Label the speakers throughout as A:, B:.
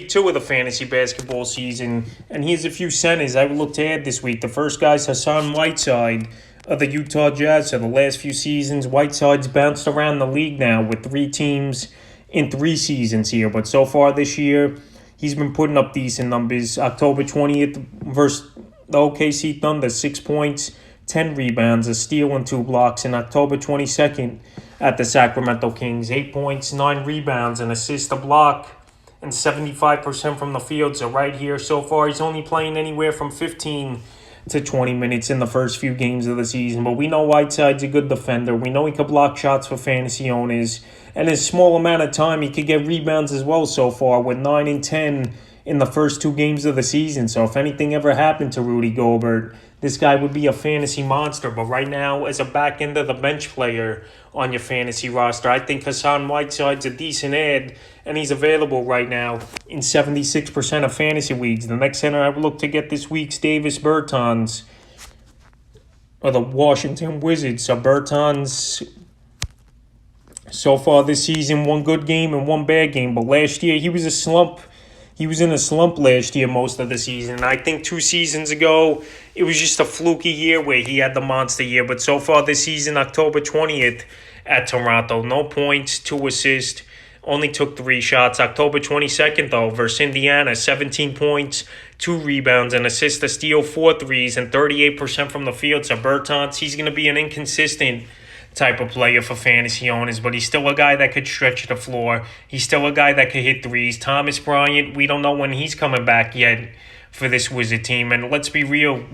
A: Two of the fantasy basketball season, and here's a few centers I would look to add this week. The first guy's Hassan Whiteside of the Utah Jazz. So the last few seasons, Whiteside's bounced around the league now with 3 teams in 3 seasons here, but so far this year, he's been putting up decent numbers. October 20th versus the OKC Thunder, 6 points, 10 rebounds, a steal, and 2 blocks. And October 22nd at the Sacramento Kings, 8 points, 9 rebounds, an assist, a block, and 75% from the field. So right here, so far, he's only playing anywhere from 15 to 20 minutes in the first few games of the season. But we know Whiteside's a good defender. We know he could block shots for fantasy owners. And in a small amount of time, he could get rebounds as well so far, with 9 and 10 in the first 2 games of the season. So if anything ever happened to Rudy Gobert, this guy would be a fantasy monster. But right now, as a back end of the bench player on your fantasy roster, I think Hassan Whiteside's a decent add, and he's available right now in 76% of fantasy leagues. The next center I would look to get this week's Davis Bertans of the Washington Wizards. So Bertans, so far this season, 1 good game and 1 bad game. But last year, he was in a slump last year most of the season. And I think 2 seasons ago, it was just a fluky year where he had the monster year. But so far this season, October 20th at Toronto, no points, 2 assists, only took 3 shots. October 22nd, though, versus Indiana, 17 points, 2 rebounds, an assist, a steal, 4 threes, and 38% from the field. So Bertans, he's going to be an inconsistent type of player for fantasy owners, but he's still a guy that could stretch the floor. He's still a guy that could hit threes. Thomas Bryant, we don't know when he's coming back yet for this Wizard team. And let's be real,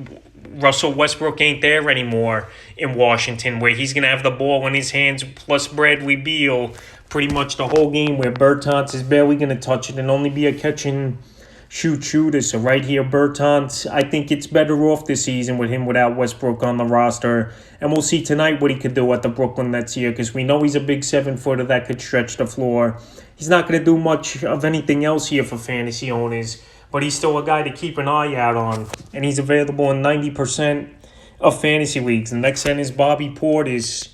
A: Russell Westbrook ain't there anymore in Washington, where he's going to have the ball in his hands, plus Bradley Beal pretty much the whole game, where Bertans is barely going to touch it and only be a catch-and-shoot shooter. So right here, Bertans, I think it's better off this season with him without Westbrook on the roster. And we'll see tonight what he could do at the Brooklyn Nets here, because we know he's a big 7-footer that could stretch the floor. He's not going to do much of anything else here for fantasy owners, but he's still a guy to keep an eye out on. And he's available in 90% of fantasy leagues. The next one is Bobby Portis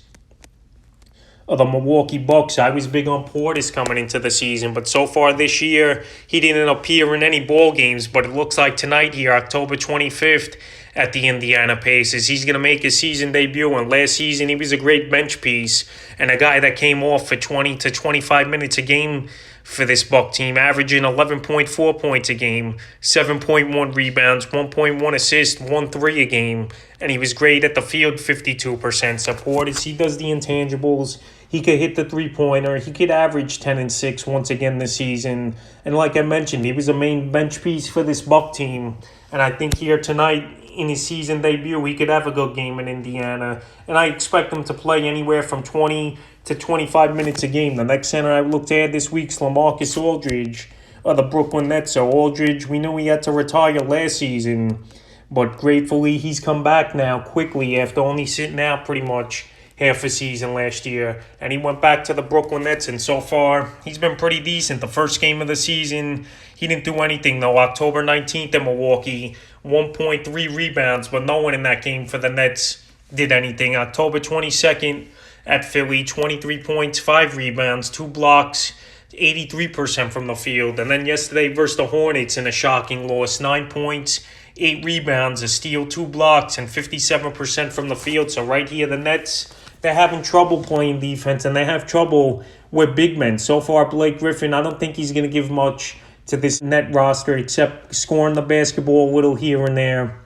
A: of the Milwaukee Bucks. I was big on Portis coming into the season, but so far this year, he didn't appear in any ball games. But it looks like tonight here, October 25th, at the Indiana Pacers, he's going to make his season debut. And last season, he was a great bench piece and a guy that came off for 20 to 25 minutes a game for this Buck team, averaging 11.4 points a game, 7.1 rebounds, 1.1 assists, 1 3 a game. And he was great at the field, 52%. So Portis, he does the intangibles. He could hit the 3-pointer. He could average 10 and 6 once again this season. And like I mentioned, he was a main bench piece for this Buck team. And I think here tonight, in his season debut, he could have a good game in Indiana. And I expect him to play anywhere from 20 to 25 minutes a game. The next center I looked at this week's LaMarcus Aldridge of the Brooklyn Nets. So Aldridge, we knew he had to retire last season, but gratefully he's come back now quickly after only sitting out pretty much half a season last year. And he went back to the Brooklyn Nets, and so far he's been pretty decent. The first game of the season, he didn't do anything though. October 19th in Milwaukee, 1.3 rebounds, but no one in that game for the Nets did anything. October 22nd at Philly, 23 points, 5 rebounds, 2 blocks, 83% from the field. And then yesterday versus the Hornets in a shocking loss, 9 points, 8 rebounds, a steal, 2 blocks, and 57% from the field. So right here, the Nets, they're having trouble playing defense, and they have trouble with big men. So far, Blake Griffin, I don't think he's going to give much to this net roster except scoring the basketball a little here and there.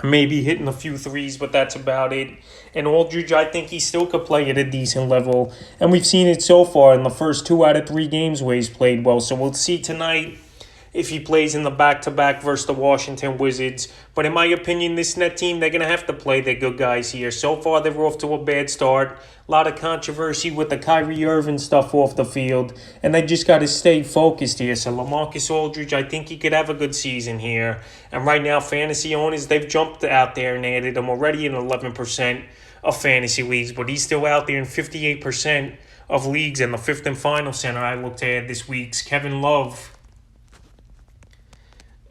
A: Maybe hitting a few threes, but that's about it. And Aldridge, I think he still could play at a decent level. And we've seen it so far in the first 2 out of 3 games where he's played well. So we'll see tonight if he plays in the back-to-back versus the Washington Wizards. But in my opinion, this net team, they're going to have to play their good guys here. So far, they're off to a bad start. A lot of controversy with the Kyrie Irving stuff off the field. And they just got to stay focused here. So LaMarcus Aldridge, I think he could have a good season here. And right now, fantasy owners, they've jumped out there and added him already in 11% of fantasy leagues. But he's still out there in 58% of leagues. And the 5th and final center I looked at this week's Kevin Love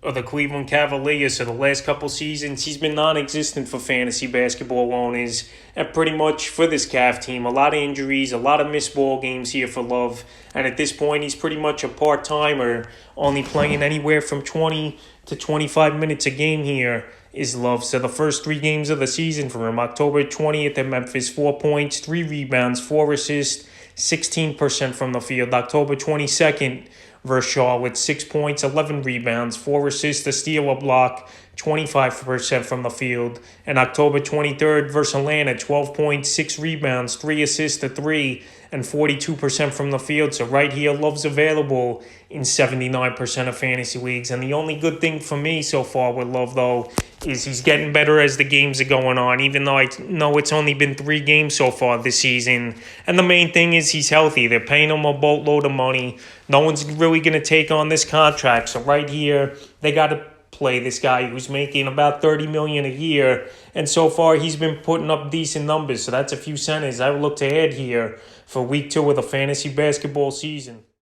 A: of the Cleveland Cavaliers. So the last couple seasons, he's been non-existent for fantasy basketball owners, and pretty much for this Cav team. A lot of injuries, a lot of missed ball games here for Love, and at this point, he's pretty much a part-timer, only playing anywhere from 20 to 25 minutes a game here is Love. So the first 3 games of the season for him: October 20th at Memphis, 4 points, 3 rebounds, 4 assists, 16% from the field. October 22nd versus Charlotte, 6 points, 11 rebounds, 4 assists, a steal, a block, 25% from the field. And October 23rd versus Atlanta, 12 points, 6 rebounds, 3 assists, a 3, and 42% from the field. So right here, Love's available in 79% of fantasy leagues. And the only good thing for me so far with Love, though, is he's getting better as the games are going on, even though I know it's only been 3 games so far this season. And the main thing is he's healthy. They're paying him a boatload of money. No one's really going to take on this contract. So right here, they got to play this guy who's making about $30 million a year, and so far he's been putting up decent numbers. So that's a few centers I would look to add here for week 2 of the fantasy basketball season.